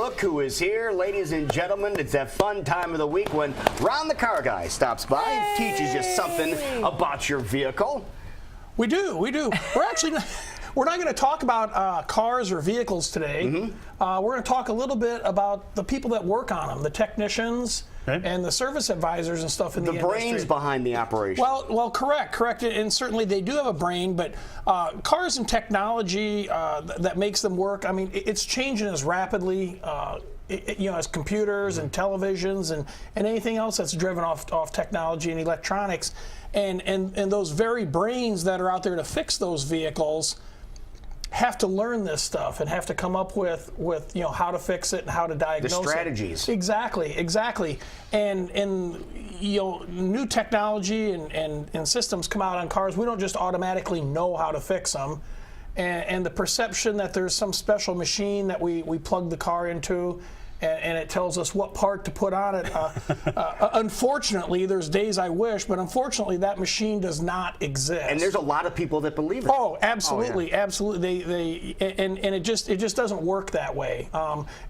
Look who is here, ladies and gentlemen. It's that fun time of the week when Ron the Car Guy stops by and teaches you something about your vehicle. We do. We're actually we're not going to talk about cars or vehicles today. We're going to talk a little bit about the people that work on them, the technicians and the service advisors and stuff in the industry. The brains behind the operation. Well, correct, and certainly they do have a brain, but cars and technology that makes them work. I mean, it's changing as rapidly. As computers and televisions and anything else that's driven off technology and electronics, and those very brains that are out there to fix those vehicles have to learn this stuff and have to come up with how to fix it and how to diagnose the strategies. Exactly. And new technology and systems come out on cars. We don't just automatically know how to fix them. And the perception that there's some special machine that we plug the car into and it tells us what part to put on it. Unfortunately, there's days I wish, but unfortunately that machine does not exist. And there's a lot of people that believe it. Oh, absolutely, absolutely. And it just doesn't work that way.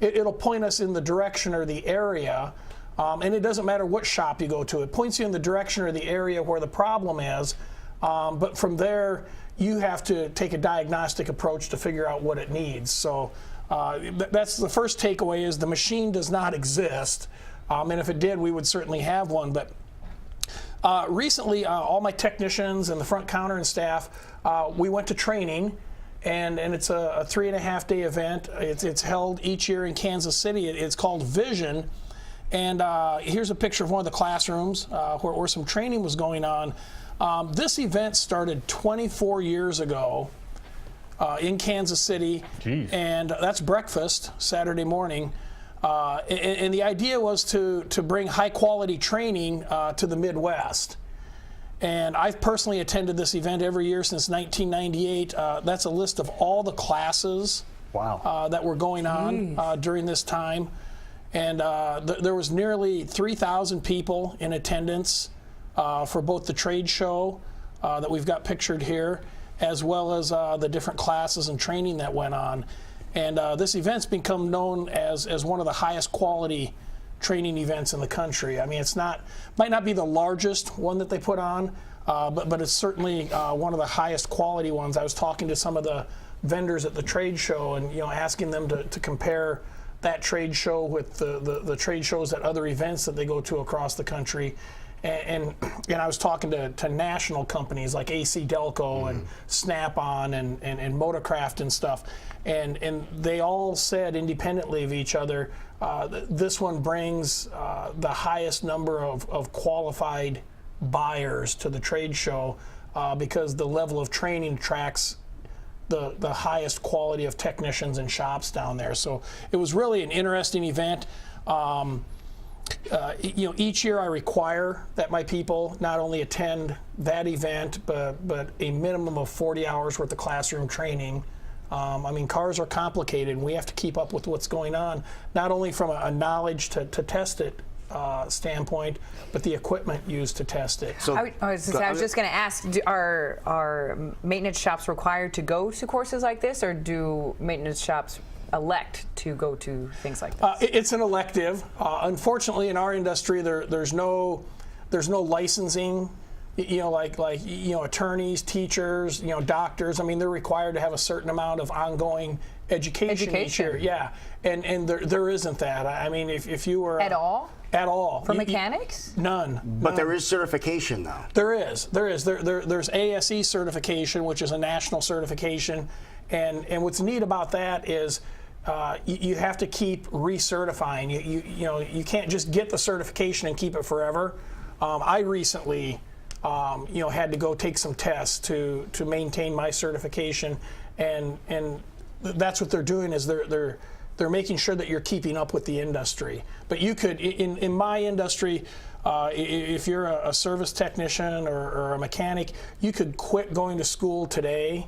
It'll point us in the direction or the area, and it doesn't matter what shop you go to. It points you in the direction or the area where the problem is, but from there you have to take a diagnostic approach to figure out what it needs. So. That's the first takeaway: is the machine does not exist, and if it did, we would certainly have one. But recently, all my technicians and the front counter and staff, we went to training, and it's a 3.5-day event. It's held each year in Kansas City. It's called Vision, and here's a picture of one of the classrooms where some training was going on. This event started 24 years ago. In Kansas City. Jeez. And that's breakfast Saturday morning, and the idea was to bring high quality training to the Midwest. And I've personally attended this event every year since 1998. That's a list of all the classes that were going on during this time, and there was nearly 3,000 people in attendance for both the trade show that we've got pictured here, as well as the different classes and training that went on. And this event's become known as one of the highest quality training events in the country. I mean, might not be the largest one that they put on, but it's certainly one of the highest quality ones. I was talking to some of the vendors at the trade show and asking them to compare that trade show with the trade shows at other events that they go to across the country. And I was talking to national companies like AC Delco and Snap-on and Motorcraft and stuff, and they all said independently of each other, this one brings the highest number of qualified buyers to the trade show because the level of training tracks the highest quality of technicians and shops down there. So it was really an interesting event. Each year I require that my people not only attend that event, but a minimum of 40 hours worth of classroom training. I mean, cars are complicated, and we have to keep up with what's going on, not only from a knowledge to test it standpoint, but the equipment used to test it. So I was just going to ask, are maintenance shops required to go to courses like this, or do maintenance shops elect to go to things like this? It's an elective. Unfortunately, in our industry, there's no licensing. Like attorneys, teachers, doctors. I mean, they're required to have a certain amount of ongoing education each year. Yeah, and there isn't that. I mean, if you were at all. For mechanics? None. But there is certification, though. There is. There's ASE certification, which is a national certification, and what's neat about that is you have to keep recertifying. You can't just get the certification and keep it forever. I recently had to go take some tests to maintain my certification, and that's what they're doing is they're making sure that you're keeping up with the industry. But you could, in my industry, if you're a service technician or a mechanic, you could quit going to school today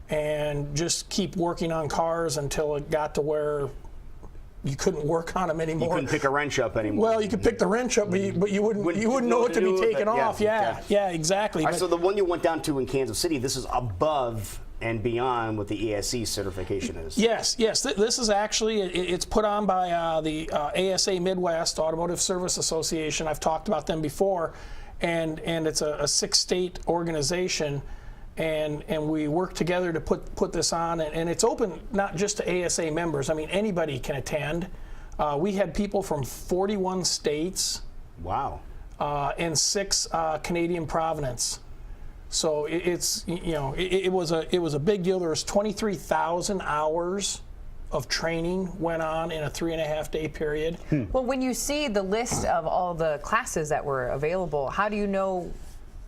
and just keep working on cars until it got to where you couldn't work on them anymore. You couldn't pick a wrench up anymore. Well, you could pick the wrench up, but you wouldn't know what to be taken off. Yeah, exactly. All right, so the one you went down to in Kansas City, this is above and beyond what the ESC certification is. Yes. This is actually, it's put on by the ASA Midwest Automotive Service Association. I've talked about them before, and it's a 6-state organization, and we work together to put this on, and it's open not just to ASA members. I mean, anybody can attend. We had people from 41 states. Wow. And 6 Canadian province. So it was a big deal. There was 23,000 hours of training went on in a 3.5-day period. Well, when you see the list of all the classes that were available, how do you know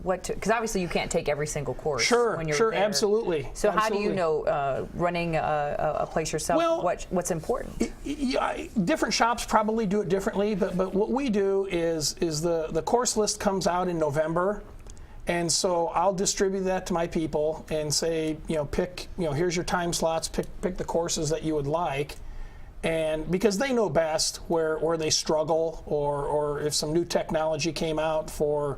what to? Because obviously you can't take every single course. When you're there. Absolutely. So how do you know, running a place yourself, well, what's important? Different shops probably do it differently, but what we do is the course list comes out in November. And so I'll distribute that to my people and say, pick, here's your time slots, pick the courses that you would like. And because they know best where they struggle, or if some new technology came out for,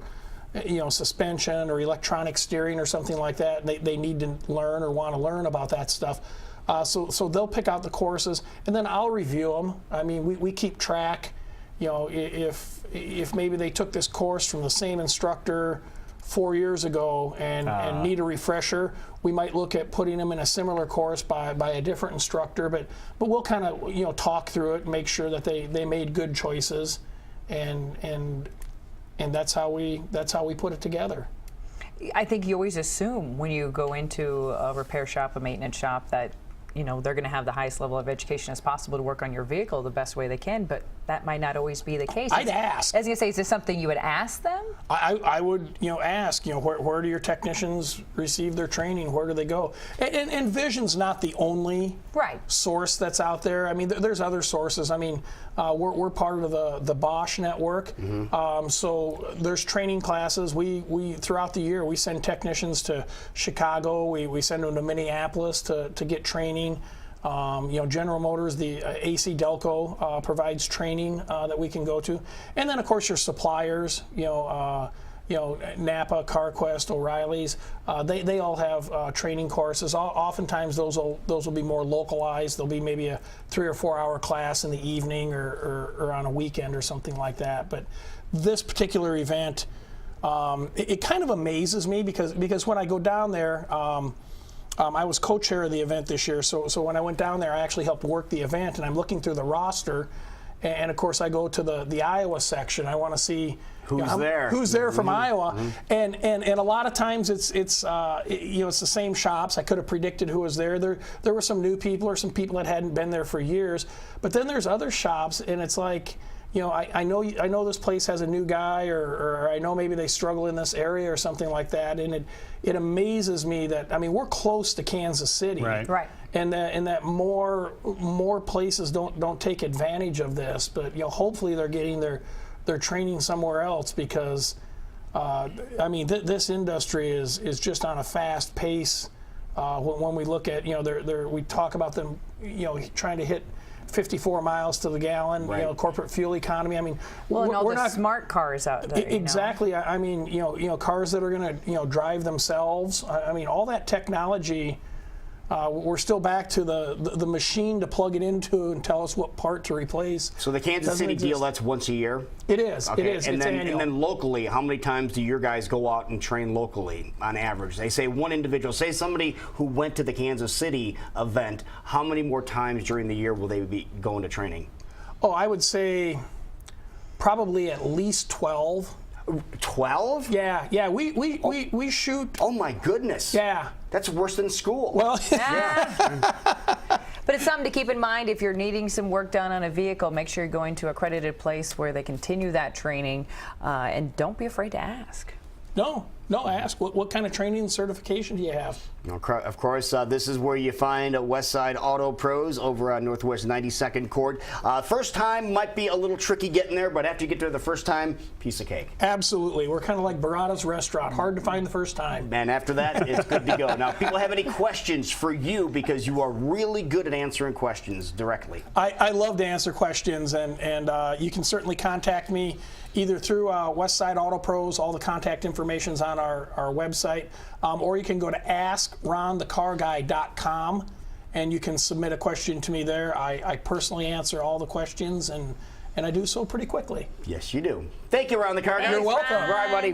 suspension or electronic steering or something like that, they need to learn or want to learn about that stuff. So they'll pick out the courses, and then I'll review them. I mean, we keep track, if maybe they took this course from the same instructor 4 years ago and need a refresher, we might look at putting them in a similar course by a different instructor, but we'll kind of talk through it and make sure that they made good choices, and that's how we put it together. I think you always assume when you go into a repair shop, a maintenance shop, that they're going to have the highest level of education as possible to work on your vehicle the best way they can, but that might not always be the case. I'd ask. I was going to say, is this something you would ask them? I would, ask, where do your technicians receive their training? Where do they go? And Vision's not the only source that's out there. I mean, there's other sources. I mean, we're part of the Bosch network. So there's training classes. We throughout the year, we send technicians to Chicago. We send them to Minneapolis to get training. General Motors, the AC Delco provides training that we can go to, and then of course your suppliers, Napa, CarQuest, O'Reilly's, they all have training courses. Oftentimes those will be more localized. There'll be maybe a 3 or 4 hour class in the evening or on a weekend or something like that. But this particular event, it kind of amazes me because when I go down there. I was co-chair of the event this year, so when I went down there, I actually helped work the event, and I'm looking through the roster, and of course I go to the Iowa section. I want to see who's there from Iowa, and a lot of times it's the same shops. I could have predicted who was there. There were some new people or some people that hadn't been there for years, but then there's other shops, and it's like. I know this place has a new guy, or I know maybe they struggle in this area or something like that, and it amazes me that we're close to Kansas City, right, and that more places don't take advantage of this, but hopefully they're getting their training somewhere else, because this industry is just on a fast pace. When we look at we talk about them trying to hit 54 miles to the gallon, corporate fuel economy. I mean, we're not smart cars out there. Exactly. I mean, cars that are going to, drive themselves. I mean, all that technology. We're still back to the machine to plug it into and tell us what part to replace. So the Kansas City deal, that's once a year? It is. Okay. It is. And it's then, annual. And then locally, how many times do your guys go out and train locally on average? They say one individual, say somebody who went to the Kansas City event, how many more times during the year will they be going to training? Oh, I would say probably at least 12. 12? Yeah. We shoot. Oh my goodness. Yeah. That's worse than school. Well, But it's something to keep in mind if you're needing some work done on a vehicle. Make sure you're going to an accredited place where they continue that training, and don't be afraid to ask. No, ask. What kind of training and certification do you have? Of course, this is where you find Westside Auto Pros over on Northwest 92nd Court. First time might be a little tricky getting there, but after you get there the first time, piece of cake. Absolutely. We're kind of like Barada's Restaurant. Hard to find the first time. And after that, it's good to go. Now, if people have any questions for you, because you are really good at answering questions directly. I love to answer questions, and you can certainly contact me either through Westside Auto Pros. All the contact information's on on our website, or you can go to askronthecarguy.com, and you can submit a question to me there. I personally answer all the questions, and I do so pretty quickly. Yes, you do. Thank you, Ron the Car Guy. You're welcome. All right, buddy.